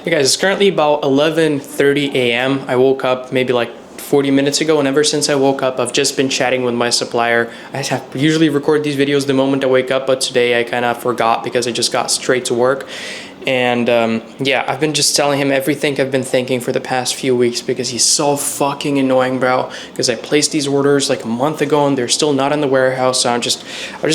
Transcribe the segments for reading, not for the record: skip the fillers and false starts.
Hey guys, it's currently about 11:30 a.m. I woke up maybe like 40 minutes ago, and ever since I woke up, I've just been chatting with my supplier. Usually record these videos the moment I wake up, but today I kind of forgot because I just got straight to work. And yeah, I've been just telling him everything I've been thinking for the past few weeks because he's so fucking annoying, bro. Because I placed these orders like a month ago and they're still not in the warehouse. So I've just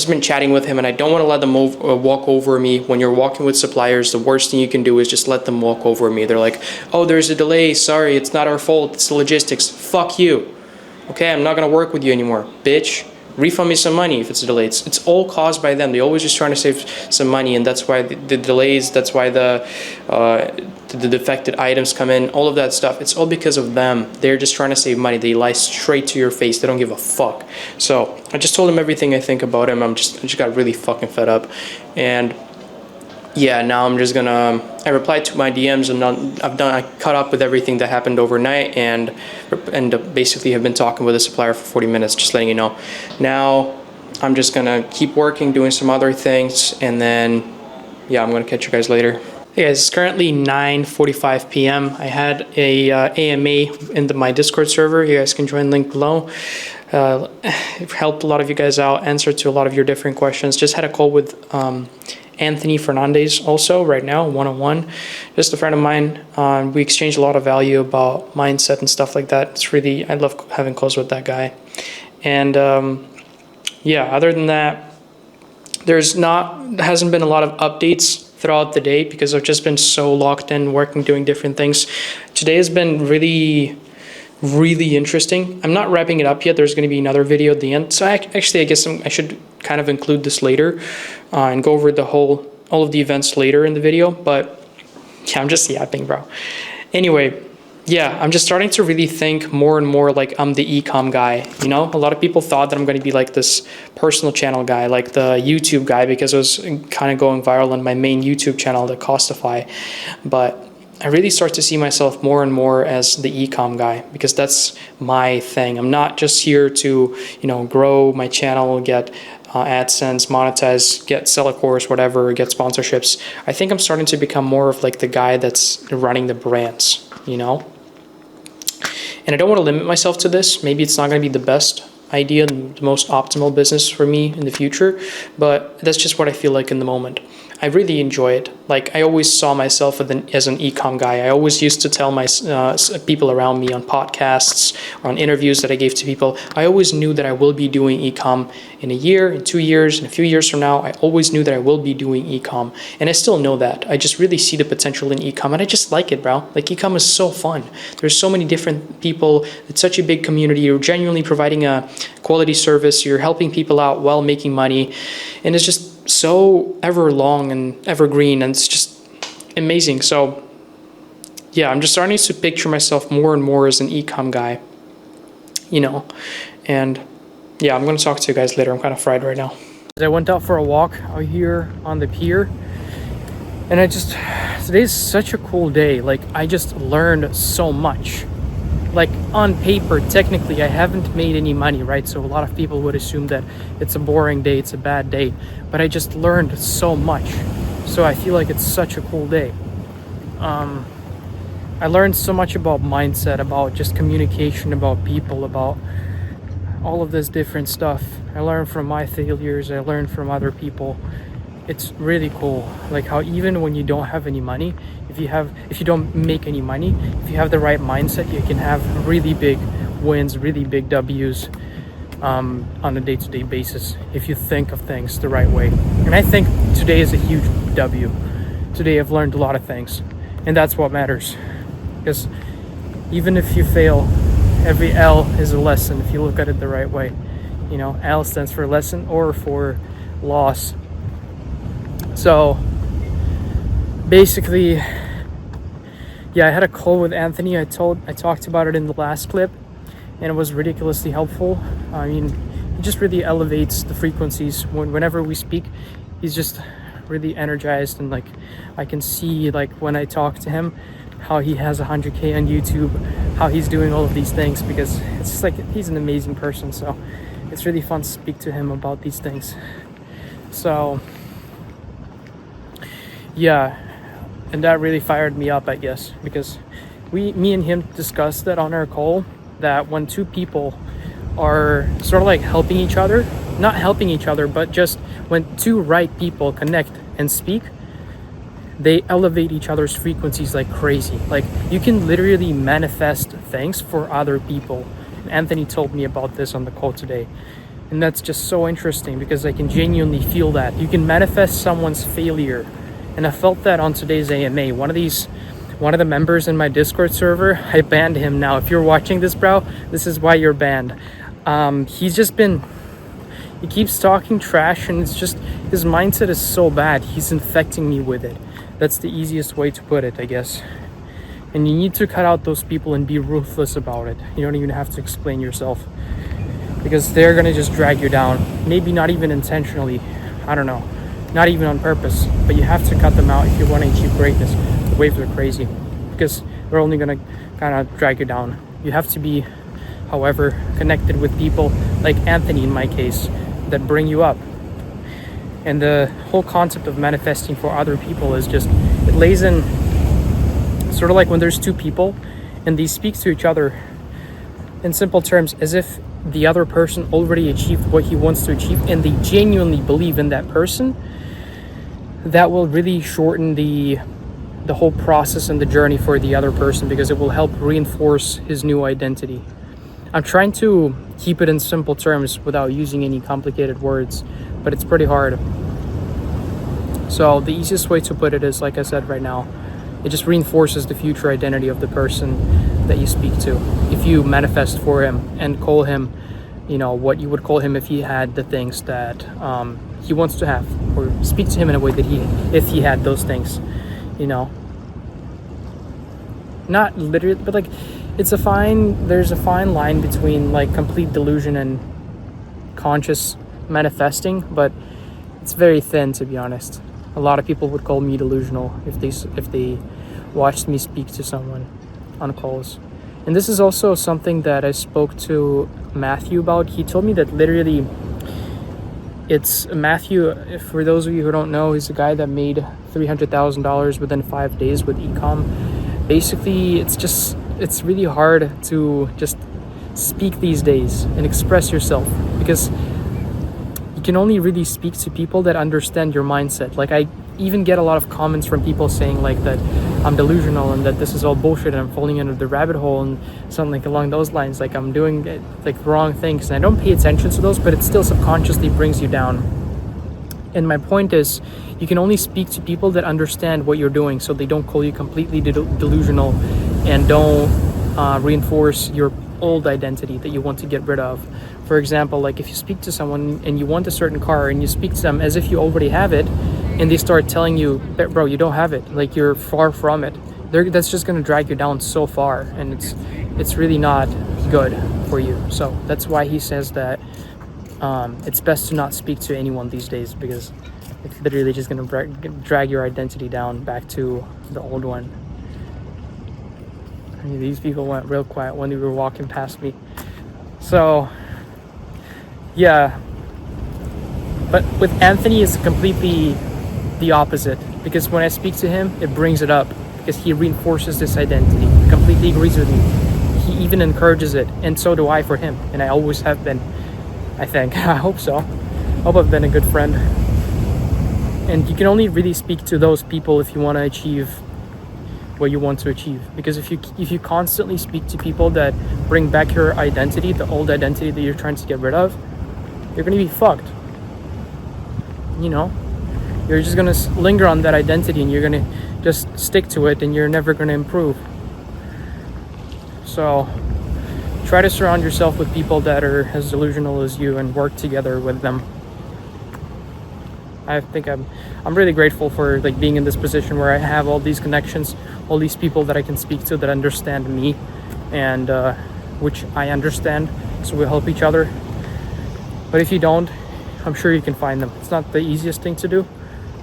been chatting with him, and I don't want to let them walk over me. When you're walking with suppliers, the worst thing you can do is just let them walk over me. They're like, oh, there's a delay. Sorry, it's not our fault. It's the logistics. Fuck you. Okay, I'm not gonna work with you anymore, bitch. Refund me some money if it's delayed. It's all caused by them. They're always just trying to save some money, and that's why the delays, that's why the defected items come in, all of that stuff. It's all because of them. They're just trying to save money. They lie straight to your face. They don't give a fuck. So I just told him everything I think about him. I just got really fucking fed up. And yeah, now I'm just gonna, I replied to my DMs, and I caught up with everything that happened overnight, and basically have been talking with the supplier for 40 minutes, just letting you know. Now I'm just gonna keep working, doing some other things, and then yeah, I'm gonna catch you guys later. Hey guys, it's currently 9:45 p.m. I had a AMA in my Discord server. You guys can join, link below. It helped a lot of you guys out, answered to a lot of your different questions. Just had a call with Anthony Fernandez also right now, one-on-one. Just a friend of mine. We exchanged a lot of value about mindset and stuff like that. It's really, I love having calls with that guy. And yeah, other than that, there hasn't been a lot of updates throughout the day because I've just been so locked in, working, doing different things. Today has been really interesting. I'm not wrapping it up yet. There's going to be another video at the end. So actually, I guess I should kind of include this later and go over all of the events later in the video. But yeah, I'm just yapping, bro. Anyway, yeah, I'm just starting to really think more and more like I'm the e-com guy. You know, a lot of people thought that I'm going to be like this personal channel guy, like the YouTube guy, because I was kind of going viral on my main YouTube channel, the Costify. But I really start to see myself more and more as the e-com guy, because that's my thing. I'm not just here to, you know, grow my channel, get AdSense, monetize, sell a course, whatever, get sponsorships. I think I'm starting to become more of like the guy that's running the brands, you know? And I don't want to limit myself to this. Maybe it's not going to be the best idea, the most optimal business for me in the future, but that's just what I feel like in the moment. I really enjoy it. Like, I always saw myself as an e-com guy. I always used to tell my people around me on podcasts or on interviews that I gave to people, I always knew that I will be doing e-com in a year, in 2 years, in a few years from now. I always knew that I will be doing e-com, and I still know that. I just really see the potential in e-com, and I just like it, bro. Like, e-com is so fun. There's so many different people. It's such a big community. You're genuinely providing a quality service. You're helping people out while making money, and it's just so ever long and evergreen, and it's just amazing. So yeah, I'm just starting to picture myself more and more as an e-com guy, you know. And yeah, I'm going to talk to you guys later. I'm kind of fried right now. I went out for a walk out here on the pier, and today's such a cool day. Like, I just learned so much. Like, on paper, technically, I haven't made any money, right? So a lot of people would assume that it's a boring day, it's a bad day. But I just learned so much. So I feel like it's such a cool day. I learned so much about mindset, about just communication, about people, about all of this different stuff. I learned from my failures, I learned from other people. It's really cool, like how even when you don't have any money, if you don't make any money, if you have the right mindset, you can have really big wins, really big W's on a day-to-day basis if you think of things the right way. And I think today is a huge W. Today I've learned a lot of things, and that's what matters. Because even if you fail, every L is a lesson if you look at it the right way. You know, L stands for lesson or for loss. So basically, yeah, I had a call with Anthony. I talked about it in the last clip, and it was ridiculously helpful. I mean, he just really elevates the frequencies. Whenever we speak, he's just really energized, and like I can see, like when I talk to him, how he has 100K on YouTube, how he's doing all of these things, because it's just like he's an amazing person. So it's really fun to speak to him about these things. So yeah, And that really fired me up, I guess, because me and him discussed that on our call, that when two people are sort of like helping each other, not helping each other, but just when two right people connect and speak, they elevate each other's frequencies like crazy. Like, you can literally manifest things for other people. And Anthony told me about this on the call today. And that's just so interesting because I can genuinely feel that. You can manifest someone's failure. And I felt that on today's AMA. One of the members in my Discord server, I banned him now. If you're watching this, bro, this is why you're banned. He keeps talking trash, and it's just, his mindset is so bad. He's infecting me with it. That's the easiest way to put it, I guess. And you need to cut out those people and be ruthless about it. You don't even have to explain yourself, because they're gonna just drag you down. Maybe not even intentionally, I don't know, not even on purpose, but you have to cut them out if you want to achieve greatness. The waves are crazy because they're only gonna kind of drag you down. You have to be, however, connected with people like Anthony in my case, that bring you up. And the whole concept of manifesting for other people is just, it lays in sort of like when there's two people and they speak to each other in simple terms as if the other person already achieved what he wants to achieve, and they genuinely believe in that person. That will really shorten the whole process and the journey for the other person, because it will help reinforce his new identity. I'm trying to keep it in simple terms without using any complicated words, but it's pretty hard. So the easiest way to put it is, like I said right now, it just reinforces the future identity of the person that you speak to. If you manifest for him and call him, you know, what you would call him if he had the things that he wants to have, or speak to him in a way that if he had those things, you know. Not literally, but like, there's a fine line between like complete delusion and conscious manifesting, but it's very thin, to be honest. A lot of people would call me delusional if they watched me speak to someone on calls. And this is also something that I spoke to Matthew about. He told me that literally, it's Matthew, for those of you who don't know, he's a guy that made $300,000 within 5 days with ecom. Basically, it's really hard to just speak these days and express yourself, because you can only really speak to people that understand your mindset. Like, I even get a lot of comments from people saying like that I'm delusional and that this is all bullshit and I'm falling into the rabbit hole and something like along those lines, like I'm doing like wrong things, and I don't pay attention to those, but it still subconsciously brings you down. And my point is, you can only speak to people that understand what you're doing, so they don't call you completely delusional and don't reinforce your old identity that you want to get rid of. For example, like if you speak to someone and you want a certain car and you speak to them as if you already have it, and they start telling you, bro, you don't have it, like you're far from it, that's just going to drag you down so far, and it's really not good for you. So that's why he says that it's best to not speak to anyone these days, because it's literally just going to drag your identity down back to the old one. I mean, these people went real quiet when they were walking past me. So yeah, but with Anthony it's completely the opposite, because when I speak to him it brings it up, because he reinforces this identity. He completely agrees with me. He even encourages it, and so do I for him, and I always have been, I think. I hope so. I hope I've been a good friend. And you can only really speak to those people if you want to achieve what you want to achieve, because if you constantly speak to people that bring back your identity, the old identity that you're trying to get rid of, you're going to be fucked. You know, you're just going to linger on that identity and you're going to just stick to it, and you're never going to improve. So try to surround yourself with people that are as delusional as you and work together with them. I think I'm really grateful for like being in this position where I have all these connections, all these people that I can speak to that understand me, and which I understand, so we help each other. But if you don't, I'm sure you can find them. It's not the easiest thing to do,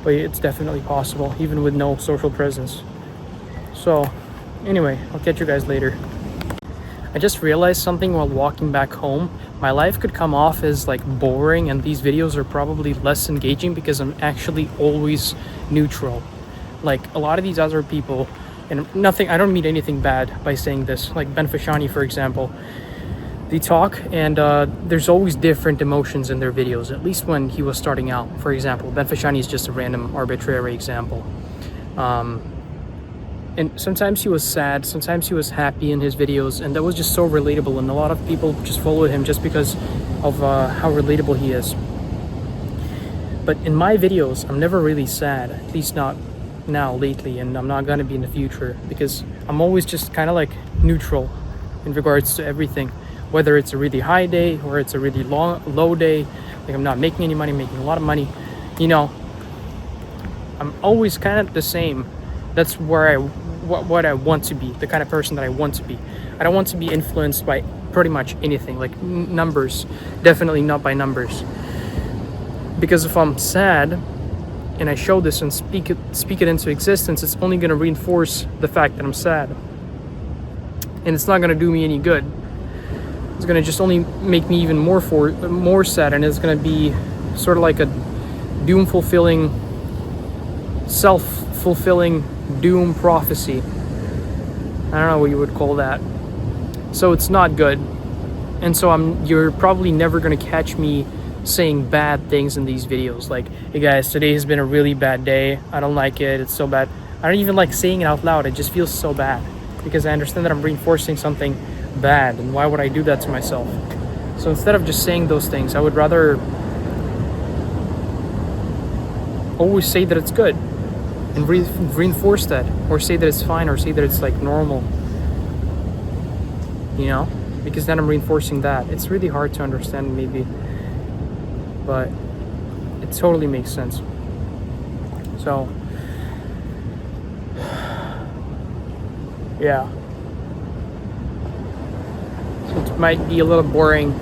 but it's definitely possible, even with no social presence. So anyway, I'll catch you guys later. I just realized something while walking back home. My life could come off as like boring, and these videos are probably less engaging because I'm actually always neutral. Like a lot of these other people, and nothing, I don't mean anything bad by saying this, like Ben Fashani, for example, they talk and there's always different emotions in their videos, at least when he was starting out. For example, Ben Fashani is just a random arbitrary example. And sometimes he was sad, sometimes he was happy in his videos, and that was just so relatable, and a lot of people just followed him just because of how relatable he is. But in my videos, I'm never really sad, at least not now, lately, and I'm not gonna be in the future, because I'm always just kind of like neutral in regards to everything, whether it's a really high day or it's a really low day. Like I'm not making any money, making a lot of money, you know, I'm always kind of the same. That's where what I want to be, the kind of person that I want to be. I don't want to be influenced by pretty much anything, like numbers, definitely not by numbers. Because if I'm sad and I show this and speak it into existence, it's only going to reinforce the fact that I'm sad, and it's not going to do me any good. It's going to just only make me even more sad, and it's going to be sort of like a self-fulfilling doom prophecy. I don't know what you would call that. So it's not good. And so you're probably never going to catch me saying bad things in these videos, like, hey guys, today has been a really bad day, I don't like it, it's so bad. I don't even like saying it out loud, it just feels so bad, because I understand that I'm reinforcing something bad, and why would I do that to myself? So instead of just saying those things, I would rather always say that it's good and reinforce that, or say that it's fine, or say that it's like normal, you know, because then I'm reinforcing that. It's really hard to understand maybe, but it totally makes sense. So yeah, so it might be a little boring,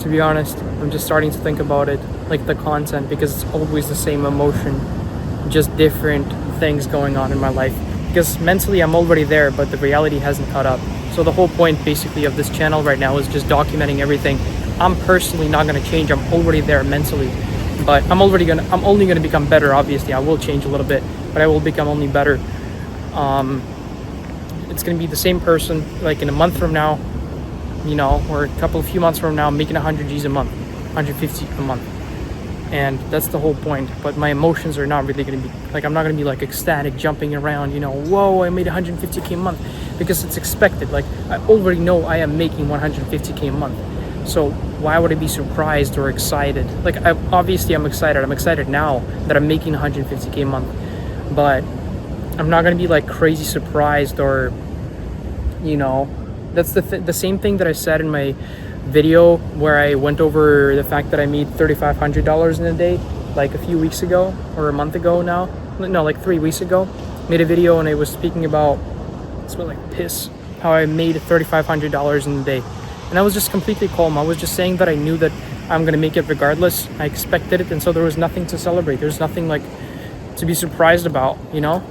to be honest. I'm just starting to think about it, like the content, because it's always the same emotion, just different things going on in my life, because mentally I'm already there, but the reality hasn't caught up. So the whole point basically of this channel right now is just documenting everything. I'm personally not going to change, I'm already there mentally, but I'm only going to become better. Obviously I will change a little bit, but I will become only better. It's going to be the same person, like in a month from now, you know, or a few months from now, I'm making 100 G's a month, 150 a month. And that's the whole point. But my emotions are not really going to be like, I'm not going to be like ecstatic, jumping around, you know, whoa, I made 150K a month, because it's expected. Like I already know I am making 150K a month. So why would I be surprised or excited? Like obviously I'm excited. I'm excited now that I'm making 150K a month, but I'm not going to be like crazy surprised, or, you know, that's the same thing that I said in my video where I went over the fact that I made $3,500 in a day, like a few weeks ago, or a month ago now. No, like 3 weeks ago. Made a video and I was speaking about, it smelled like piss, how I made $3,500 in a day. And I was just completely calm. I was just saying that I knew that I'm gonna make it regardless. I expected it, and so there was nothing to celebrate. There's nothing like to be surprised about, you know?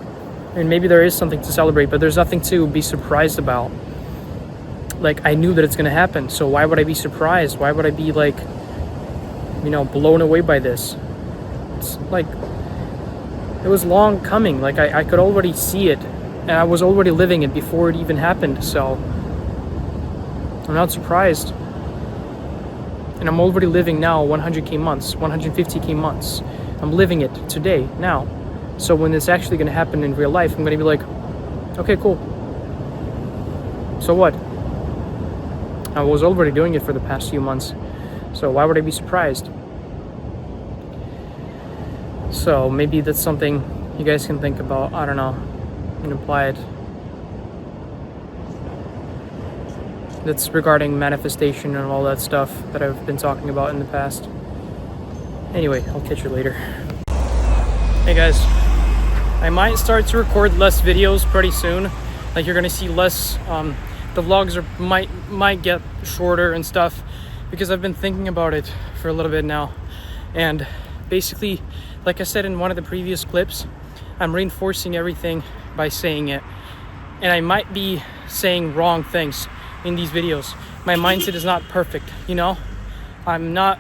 And maybe there is something to celebrate, but there's nothing to be surprised about. Like I knew that it's gonna happen, so why would I be surprised? Why would I be like, you know, blown away by this? It's like, it was long coming. Like I could already see it, and I was already living it before it even happened, so I'm not surprised. And I'm already living now 100K months, 150K months. I'm living it today, now. So when it's actually gonna happen in real life, I'm gonna be like, okay, cool. So what? I was already doing it for the past few months, so why would I be surprised? So maybe that's something you guys can think about. I don't know, and apply it. That's regarding manifestation and all that stuff that I've been talking about in the past. Anyway, I'll catch you later. Hey guys, I might start to record less videos pretty soon. Like you're gonna see less. The vlogs might get shorter and stuff, because I've been thinking about it for a little bit now. And basically, like I said in one of the previous clips, I'm reinforcing everything by saying it. And I might be saying wrong things in these videos. My mindset is not perfect, you know? I'm not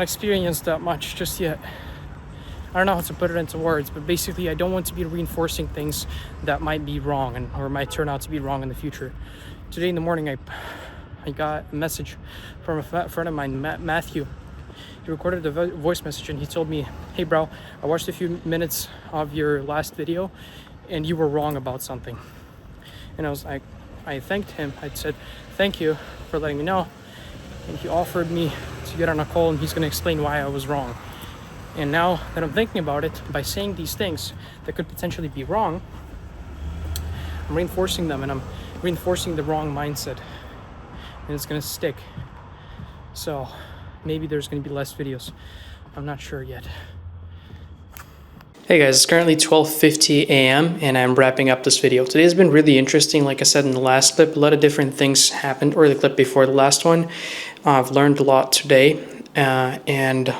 experienced that much just yet. I don't know how to put it into words, but basically I don't want to be reinforcing things that might be wrong or might turn out to be wrong in the future. Today in the morning, I got a message from a friend of mine, Matthew. He recorded a voice message and he told me, "Hey bro, I watched a few minutes of your last video and you were wrong about something." And I thanked him. I said, "Thank you for letting me know." And he offered me to get on a call and he's going to explain why I was wrong. And now that I'm thinking about it, by saying these things that could potentially be wrong, I'm reinforcing them, and I'm reinforcing the wrong mindset, and it's going to stick. So maybe there's going to be less videos. I'm not sure yet. Hey guys, it's currently 12:50 a.m. and I'm wrapping up this video. Today has been really interesting. Like I said in the last clip, a lot of different things happened, or the clip before the last one. I've learned a lot today, and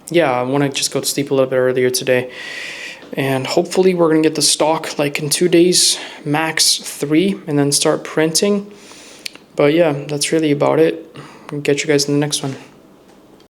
yeah, I want to just go to sleep a little bit earlier today. And hopefully we're going to get the stock like in 2 days, max 3, and then start printing. But yeah, that's really about it. I'll get you guys in the next one.